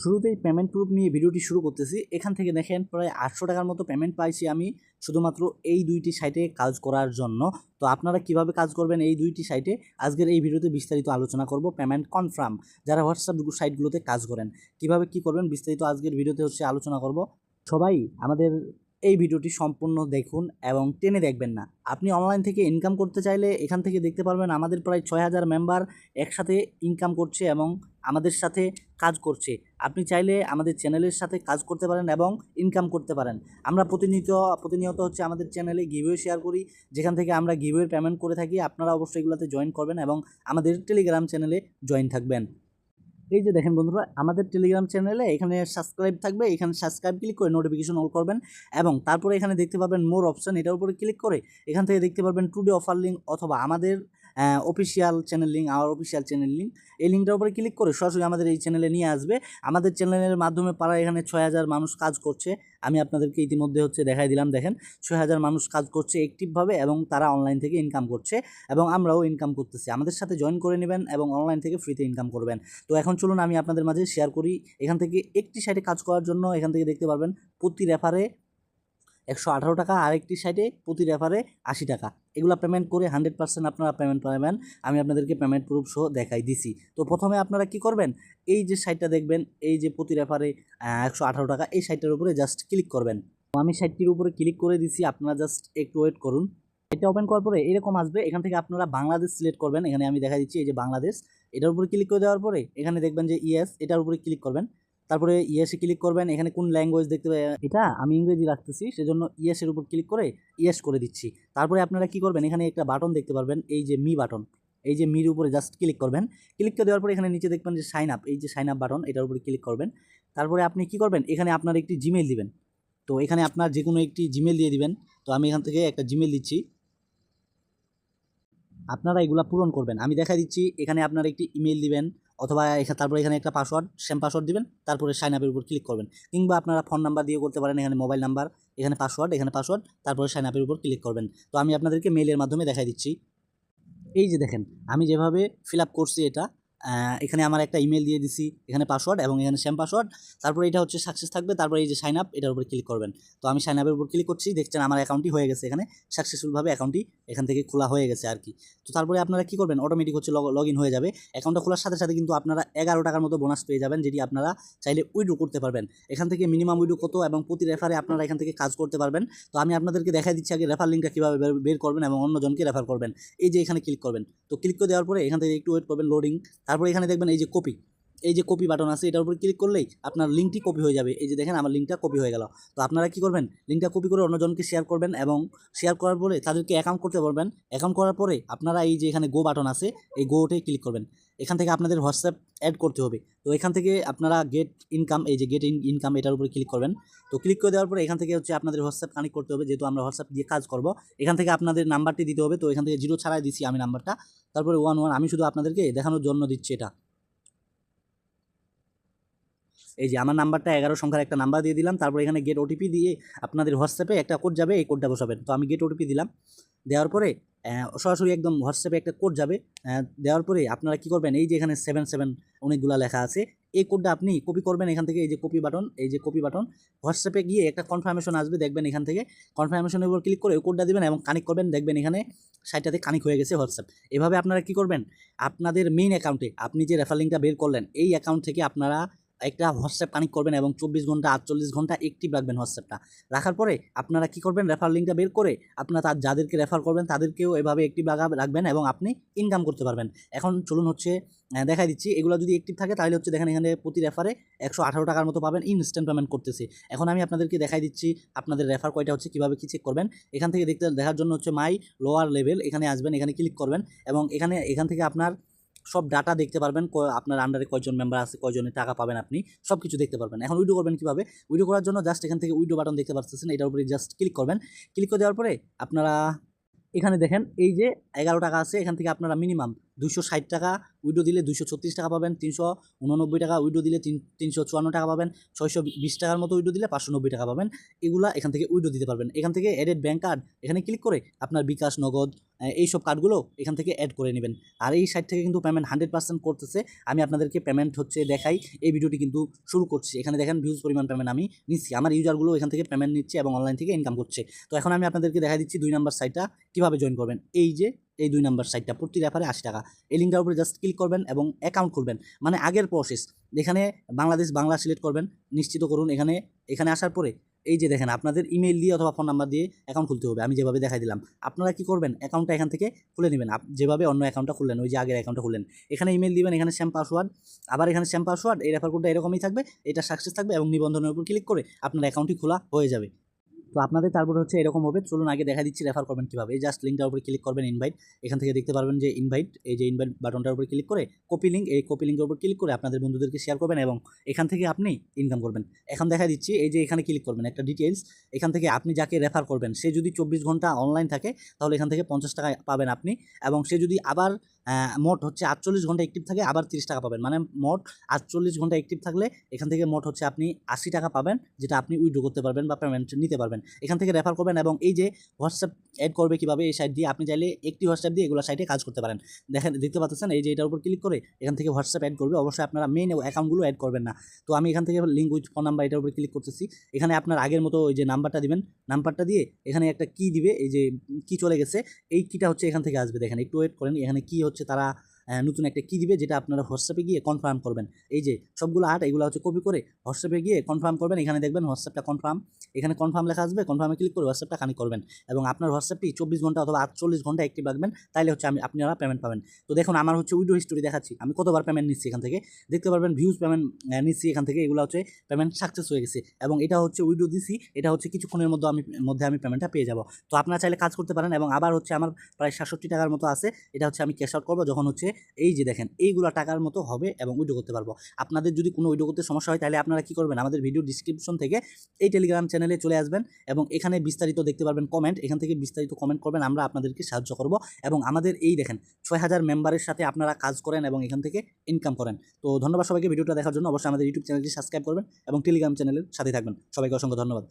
শুরুতেই payment proof নিয়ে ভিডিওটি শুরু করতেছি। এখান থেকে দেখেন প্রায় 800 টাকার মতো পেমেন্ট পাইছি আমি শুধুমাত্র এই দুইটি সাইটে কাজ করার জন্য। তো আপনারা কিভাবে কাজ করবেন এই দুইটি সাইটে আজকের এই ভিডিওতে বিস্তারিত আলোচনা করব। পেমেন্ট কনফার্ম যারা হোয়াটসঅ্যাপ সাইটগুলোতে কাজ করেন কিভাবে কি করবেন বিস্তারিত আজকের ভিডিওতে আলোচনা করব। সবাই আমাদের এই ভিডিওটি সম্পূর্ণ দেখুন এবং টেনে দেখবেন না। আপনি অনলাইন থেকে ইনকাম করতে চাইলে এখান থেকে দেখতে পারবেন আমাদের প্রায় 6000 মেম্বার একসাথে ইনকাম করছে এবং আমাদের সাথে কাজ করছে। আপনি চাইলে আমাদের চ্যানেলের সাথে কাজ করতে পারেন এবং ইনকাম করতে পারেন। আমরা প্রতিনিয়ত আমাদের চ্যানেলে গিভওয়ে শেয়ার করি, যেখান থেকে আমরা গিভওয়ের পেমেন্ট করে থাকি। আপনারা অবশ্যই এগুলোতে জয়েন করবেন এবং আমাদের টেলিগ্রাম চ্যানেলে জয়েন থাকবেন। এই যে দেখেন বন্ধুরা, আমাদের টেলিগ্রাম চ্যানেলে এখানে সাবস্ক্রাইব থাকবে, এখানে সাবস্ক্রাইব ক্লিক করে নোটিফিকেশন অল করবেন এবং তারপরে এখানে দেখতে পাবেন মোর অপশন, এটার উপরে ক্লিক করে এখান থেকে দেখতে পারবেন টুডে অফার লিঙ্ক অথবা আমাদের অফিসিয়াল চ্যানেল লিঙ্ক, আমার অফিসিয়াল চ্যানেল লিঙ্ক। এই লিঙ্কটার উপরে ক্লিক করে সরাসরি আমাদের এই চ্যানেলে নিয়ে আসবে। আমাদের চ্যানেলের মাধ্যমে পাড়া এখানে 6000 মানুষ কাজ করছে। আমি আপনাদেরকে ইতিমধ্যে দেখাই দিলাম। দেখেন 6000 মানুষ কাজ করছে অ্যাক্টিভভাবে এবং তারা অনলাইন থেকে ইনকাম করছে এবং আমরাও ইনকাম করতেছি। আমাদের সাথে জয়েন করে নেবেন এবং অনলাইন থেকে ফ্রিতে ইনকাম করবেন। তো এখন চলুন আমি আপনাদের মাঝে শেয়ার করি। এখান থেকে একটি সাইটে কাজ করার জন্য এখান থেকে দেখতে পারবেন প্রতি রেফারে 118 টাকা, আরেকটি সাইটে প্রতি রেফারে 80 টাকা। এগুলো পেমেন্ট করে 100% আপনারা পেমেন্ট পাবেন। আমি আপনাদেরকে পেমেন্ট প্রুফ সহ দেখাই দিছি। তো প্রথমে আপনারা কি করবেন, এই যে সাইটটা দেখবেন, এই যে প্রতি রেফারে 118 টাকা, এই সাইটটার উপরে জাস্ট ক্লিক করবেন। তো আমি সাইটটির উপরে ক্লিক করে দিছি, আপনারা জাস্ট একটু ওয়েট করুন। এটা ওপেন করার পরে এরকম আসবে। এখান থেকে আপনারা বাংলাদেশ সিলেক্ট করবেন। এখানে আমি দেখা দিচ্ছি এই যে বাংলাদেশ, এটার উপরে ক্লিক করে দেওয়ার পরে এখানে দেখবেন যে ইয়েস, এটার উপরে ক্লিক করবেন। তারপরে ইয়েসে ক্লিক করবেন। এখানে কোন ল্যাঙ্গুয়েজ দেখতে পাই, এটা আমি ইংরেজি রাখতেছি সেজন্য ইয়েসের উপর ক্লিক করে ইয়েস করে দিচ্ছি। তারপরে আপনারা কি করবেন, এখানে একটা বাটন দেখতে পারবেন, এই যে মি বাটন, এই যে মির উপরে জাস্ট ক্লিক করবেন। ক্লিক করে দেওয়ার পরে এখানে নিচে দেখবেন যে সাইন আপ, এই যে সাইন আপ বাটন, এটার উপরে ক্লিক করবেন। তারপরে আপনি কি করবেন, এখানে আপনার একটি জিমেইল দিবেন। তো এখানে আপনার যে কোনো একটি জিমেইল দিয়ে দিবেন। তো আমি এখান থেকে একটা জিমেইল দিচ্ছি, আপনারা এগুলা পূরণ করবেন। আমি দেখা দিচ্ছি, এখানে আপনার একটি ইমেল দিবেন অথবা তারপরে এখানে একটা পাসওয়ার্ড, সেম পাসওয়ার্ড দিবেন। তারপরে সাইন আপের উপর ক্লিক করবেন, কিংবা আপনারা ফোন নাম্বার দিয়ে করতে পারেন। এখানে মোবাইল নাম্বার, এখানে পাসওয়ার্ড, তারপরে সাইন আপের উপর ক্লিক করবেন। তো আমি আপনাদেরকে মেইলের মাধ্যমে দেখাই দিচ্ছি। এই যে দেখেন আমি যেভাবে ফিল আপ করছি এটা, এখানে আমার একটা ইমেল দিয়ে দিছি, এখানে পাসওয়ার্ড এবং এখানে সেম পাসওয়ার্ড। তারপরে এটা সাকসেস থাকবে। তারপরে এই যে সাইন আপ, এটার উপর ক্লিক করবেন। তো আমি সাইন আপের উপর ক্লিক করছি, দেখছেন আমার অ্যাকাউন্টটি হয়ে গেছে, এখানে সাকসেসফুলভাবে অ্যাকাউন্টটি এখান থেকে খোলা হয়ে গেছে আর কি। তো তারপরে আপনারা কি করবেন, অটোমেটিক লগ ইন হয়ে যাবে। অ্যাকাউন্টটা খোলার সাথে সাথে কিন্তু আপনারা 11 টাকার মতো বোনাস পেয়ে যাবেন, যেটি আপনারা চাইলে উইড্রো করতে পারবেন। এখান থেকে মিনিমাম উইড্রো কত এবং প্রতি রেফারে আপনারা এখান থেকে কাজ করতে পারবেন। তো আমি আপনাদেরকে দেখাই দিচ্ছি আগে রেফার লিঙ্কটা কীভাবে বের করবেন এবং অন্যজনকে রেফার করবেন। এই যে এখানে ক্লিক করবেন। তো ক্লিক করে দেওয়ার পরে এখান থেকে একটু ওয়েট করবেন, লোডিং। তারপরে এখানে দেখবেন এই যে কপি, এই যে কপি বাটন আছে, এটার উপর ক্লিক করলেই আপনার লিঙ্কটি কপি হয়ে যাবে। এই যে দেখেন আমার লিঙ্কটা কপি হয়ে গেল। তো আপনারা কি করবেন, লিঙ্কটা কপি করে অন্যজনকে শেয়ার করবেন এবং শেয়ার করার পরে তাদেরকে অ্যাকাউন্ট করতে পারবেন। অ্যাকাউন্ট করার পরে আপনারা এই যে এখানে গো বাটন আছে, এই গোতে ক্লিক করবেন। এখান থেকে আপনাদের হোয়াটসঅ্যাপ অ্যাড করতে হবে। তো এখান থেকে আপনারা গেট ইনকাম, এই যে গেট ইনকাম, এটার উপরে ক্লিক করবেন। তো ক্লিক করে দেওয়ার পরে এখান থেকে আপনাদের হোয়াটসঅ্যাপ কানেক্ট করতে হবে, যেহেতু আমরা হোয়াটসঅ্যাপ দিয়ে কাজ করব। এখান থেকে আপনাদের নাম্বারটি দিতে হবে। তো এখান থেকে 0 ছাড়াই দিচ্ছি আমি নাম্বারটা, তারপরে 11, আমি শুধু আপনাদেরকে দেখানোর জন্য দিচ্ছি এটা। এই যে আমার নাম্বারটা 11 সংখ্যার একটা নাম্বার দিয়ে দিলাম। তারপর এখানে গেট ওটিপি দিয়ে আপনাদের হোয়াটসঅ্যাপে একটা কোড যাবে, এই কোডটা বসাবেন। তো আমি গেট ওটিপি দিলাম। দেওয়ার পরে সরাসরি একদম হোয়াটসঅ্যাপে একটা কোড যাবে। দেওয়ার পরে আপনারা কি করবেন, এই যে এখানে 77 অনেকগুলো লেখা আছে, এই কোডটা আপনি কপি করবেন। এখান থেকে এই যে কপি বাটন, এই যে কপি বাটন, হোয়াটসঅ্যাপে গিয়ে একটা কনফার্মেশন আসবে, দেখবেন এখান থেকে কনফার্মেশনের উপর ক্লিক করে ওই কোডটা দিবেন এবং কানেক্ট করবেন। দেখবেন এখানে সাইটটাতে কানেক্ট হয়ে গেছে হোয়াটসঅ্যাপ। এভাবে আপনারা কি করবেন, আপনাদের মেইন অ্যাকাউন্টে আপনি যে রেফার লিঙ্কটা বের করলেন, এই অ্যাকাউন্ট থেকে আপনারা একটা হোয়াটসঅ্যাপ কানেক্ট করবেন এবং 24 ঘন্টা 48 ঘন্টা অ্যাক্টিভ রাখবেন হোয়াটসঅ্যাপটা। রাখার পরে আপনারা কি করবেন, রেফার লিঙ্কটা বের করে আপনারা যাদেরকে রেফার করবেন তাদেরকেও এভাবে অ্যাক্টিভ রাখবেন এবং আপনি ইনকাম করতে পারবেন। এখন চলুন দেখাই দিচ্ছি। এগুলো যদি অ্যাক্টিভ থাকে তাহলে দেখেন এখানে প্রতি রেফারে 118 টাকার মতো পাবেন, ইনস্ট্যান্ট পেমেন্ট করতেছে। এখন আমি আপনাদেরকে দেখাই দিচ্ছি আপনাদের রেফার কয়টা কীভাবে কী চেক করবেন। এখান থেকে দেখার জন্য মাই লোয়ার লেভেল, এখানে আসবেন, এখানে ক্লিক করবেন এবং এখান থেকে আপনার সব ডাটা দেখতে পারবেন, আপনার আন্ডারে কয়জন মেম্বার আছে, কয়জনের টাকা পাবেন, আপনি সব কিছু দেখতে পারবেন। এখন উইড্রো করবেন কীভাবে, উইড্রো করার জন্য জাস্ট এখান থেকে উইড্রো বাটন দেখতে পাচ্ছেন, এটার উপরে জাস্ট ক্লিক করবেন। ক্লিক করে দেওয়ার পরে আপনারা এখানে দেখেন এই যে 11 টাকা আছে, এখান থেকে আপনারা মিনিমাম 260 টাকা উইড্রো দিলে 236 টাকা পাবেন, 389 টাকা উইড্রো দিলে 354 টাকা পাবেন, 620 টাকার মতো উইড্রো দিলে 590 টাকা পাবেন। এগুলা এখান থেকে উইড্রো দিতে পারবেন। এখান থেকে অ্যাডেড ব্যাঙ্ক কার্ড এখানে ক্লিক করে আপনার বিকাশ, নগদ এইসব কার্ডগুলো এখান থেকে অ্যাড করে নেবেন। আর এই সাইট থেকে কিন্তু পেমেন্ট 100% করতেছে। আমি আপনাদেরকে পেমেন্ট হচ্ছে দেখাই। এই ভিডিওটি কিন্তু শুরু করছি। এখানে দেখেন ভিউজ পরিমাণ পেমেন্ট আমি নিচ্ছি, আমার ইউজারগুলো এখান থেকে পেমেন্ট নিচ্ছে এবং অনলাইন থেকে ইনকাম করছে। তো এখন আমি আপনাদেরকে দেখা দিচ্ছি 2 নাম্বার সাইটটা কীভাবে জয়েন করবেন। এই যে এই 2 নাম্বার সাইটটা প্রতি রেফারে 80 টাকা। এই লিঙ্কটার উপরে জাস্ট ক্লিক করবেন এবং অ্যাকাউন্ট খুলবেন, মানে আগের প্রসেস। এখানে বাংলা সিলেক্ট করবেন, নিশ্চিত করুন। এখানে আসার পরে এই যে দেখেন আপনাদের ইমেল দিয়ে অথবা ফোন নাম্বার দিয়ে অ্যাকাউন্ট খুলতে হবে, আমি যেভাবে দেখাই দিলাম। আপনারা কি করবেন, অ্যাকাউন্টটা এখান থেকে খুলে নেবেন যেভাবে অন্য অ্যাকাউন্টটা খুললেন, ওই যে আগের অ্যাকাউন্টটা খুললেন। এখানে ইমেল দিবেন, এখানে সেম পাসওয়ার্ড, আবার এখানে সেম পাসওয়ার্ড। এই রেফার কোডটা এরকমই থাকবে, এটা সাকসেস থাকবে এবং নিবন্ধনের উপর ক্লিক করে আপনার অ্যাকাউন্টটি খোলা হয়ে যাবে। তো আপনাদের তারপর হচ্ছে এরকম হবে। চলুন আগে দেখা দিচ্ছি রেফার করবেন কীভাবে। এই জাস্ট লিঙ্কটার উপরে ক্লিক করবেন, ইনভাইট। এখান থেকে দেখতে পারবেন যে ইনভাইট, এই যে ইনভাইট বাটনটার উপর ক্লিক করে কপি লিঙ্ক, এই কপি লিঙ্কের উপর ক্লিক করে আপনাদের বন্ধুদেরকে শেয়ার করবেন এবং এখান থেকে আপনি ইনকাম করবেন। এখন দেখা দিচ্ছি এই যে এখানে ক্লিক করবেন, একটা ডিটেলস। এখান থেকে আপনি যাকে রেফার করবেন সে যদি 24 ঘন্টা অনলাইন থাকে তাহলে এখান থেকে 50 টাকা পাবেন আপনি, এবং সে যদি আবার মোট হচ্ছে 48 ঘন্টা অ্যাক্টিভ থাকে আবার 30 টাকা পাবেন। মানে মোট 48 ঘন্টা অ্যাক্টিভ থাকলে এখান থেকে মোট হচ্ছে আপনি 80 টাকা পাবেন, যেটা আপনি উইথড্র করতে পারবেন বা পেমেন্ট নিতে পারবেন। এখান থেকে রেফার করবেন এবং এই যে হোয়াটসঅ্যাপ অ্যাড করবে কীভাবে, এই সাইট দিয়ে আপনি চাইলে একটি হোয়াটসঅ্যাপ দিয়ে এগুলো সাইটে কাজ করতে পারেন। দেখতে পাচ্ছেন এই যে এটার উপর ক্লিক করে এখান থেকে হোয়াটসঅ্যাপ অ্যাড করবে। অবশ্যই আপনারা মেইন অ্যাকাউন্টগুলো অ্যাড করবেন না। তো আমি এখান থেকে লিঙ্ক উইথ ফোন নাম্বার এটার উপর ক্লিক করতেছি। এখানে আপনার আগের মতো ওই যে নাম্বারটা দিবেন, নাম্বারটা দিয়ে এখানে একটা কি দিবে, এই যে কি চলে গেছে, এই কিটা হচ্ছে এখান থেকে আসবে। দেখেন একটু ওয়েট করেন, এখানে কি হচ্ছে তারা নতুন একটা কি দিবে, যেটা আপনারা হোয়াটসঅ্যাপে গিয়ে কনফার্ম করবেন। এই যে সবগুলো এগুলো হচ্ছে কপি করে হোয়াটসঅ্যাপে গিয়ে কনফার্ম করবেন। এখানে দেখবেন হোয়াটসঅ্যাপটা কনফার্ম, এখানে কনফার্ম লেখা আসবে, কনফার্মে ক্লিক করে হোয়াটসঅ্যাপটা কানেক্ট করবেন এবং আপনার হোয়াটসঅ্যাপটি 24 ঘন্টা অথবা 48 ঘন্টা অ্যাক্টিভ রাখবেন, তাইলে হচ্ছে আপনারা পেমেন্ট পাবেন। তো দেখুন আমার হচ্ছে উইড্রো হিস্টোরি দেখাচ্ছি, আমি কতবার পেমেন্ট নিচ্ছি। এখান থেকে দেখতে পারবেন ভিউজ পেমেন্ট নিচ্ছি, এখান থেকে এগুলো হচ্ছে পেমেন্ট সাকসেস হয়ে গেছে এবং এটা হচ্ছে উইড্রো দিছি, এটা হচ্ছে কিছুক্ষণের মধ্যে আমি পেমেন্টটা পেয়ে যাব। তো আপনারা চাইলে কাজ করতে পারেন। এবং আবার হচ্ছে আমার প্রায় 67 টাকার মতো আছে, এটা হচ্ছে আমি ক্যাশ আউট করবো যখন হচ্ছে এই যে দেখেন এইগুলো টাকার মতো হবে এবং উইড্রো করতে পারবো। আপনাদের যদি কোনো উইড্রো করতে সমস্যা হয় তাহলে আপনারা কি করবেন, আমাদের ভিডিও ডিসক্রিপশন থেকে এই টেলিগ্রাম চ্যানেলে চলে আসবেন এবং এখানে বিস্তারিত দেখতে পারবেন কমেন্ট, এখান থেকে বিস্তারিত কমেন্ট করবেন, আমরা আপনাদেরকে সাহায্য করব। এবং আমাদের এই দেখেন 6000 মেম্বারের সাথে আপনারা কাজ করেন এবং এখান থেকে ইনকাম করেন। তো ধন্যবাদ সবাইকে ভিডিওটা দেখার জন্য। অবশ্যই আমাদের ইউটিউব চ্যানেলটি সাবস্ক্রাইব করবেন এবং টেলিগ্রাম চ্যানেলের সাথে থাকবেন। সবাইকে অসংখ্য ধন্যবাদ।